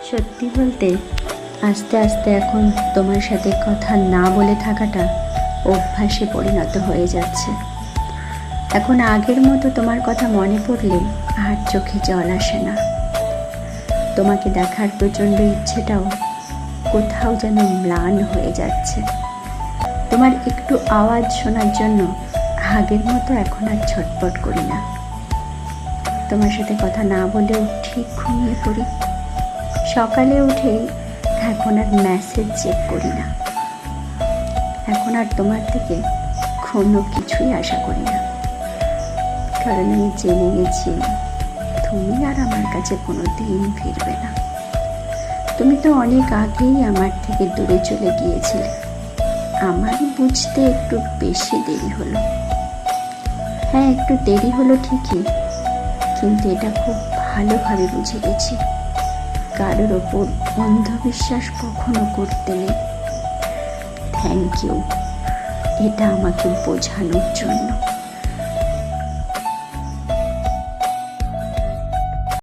সত্যি বলতে আস্তে আস্তে এখন তোমার সাথে কথা না বলে থাকাটা অভ্যাসে পরিণত হয়ে যাচ্ছে। এখন আগের মতো তোমার কথা মনে পড়লে আর চোখে জল আসে না। তোমাকে দেখার প্রচণ্ড ইচ্ছেটাও কোথাও যেন ম্লান হয়ে যাচ্ছে। তোমার একটু আওয়াজ শোনার জন্য আগের মতো এখন আর ছটপট করি না। তোমার সাথে কথা না বলেও ঠিক ঘুমিয়ে পড়ি। সকালে উঠেই এখন আর মেসেজ চেক করি না। এখন আর তোমার থেকে কোনো কিছুই আশা করি না, কারণ আমি জেনে গেছি তুমি আর আমার কাছে কোনো দিন ফিরবে না। তুমি তো অনেক আগেই আমার থেকে দূরে চলে গিয়েছিলে। আমার বুঝতে একটু বেশি দেরি হলো। হ্যাঁ, একটু দেরি হলো ঠিকই, কিন্তু এটা খুব ভালোভাবে বুঝে গেছি কারোর ওপর অন্ধবিশ্বাস কখনো করতে নেই। থ্যাংক ইউ এটা আমাকে বোঝানোর জন্য।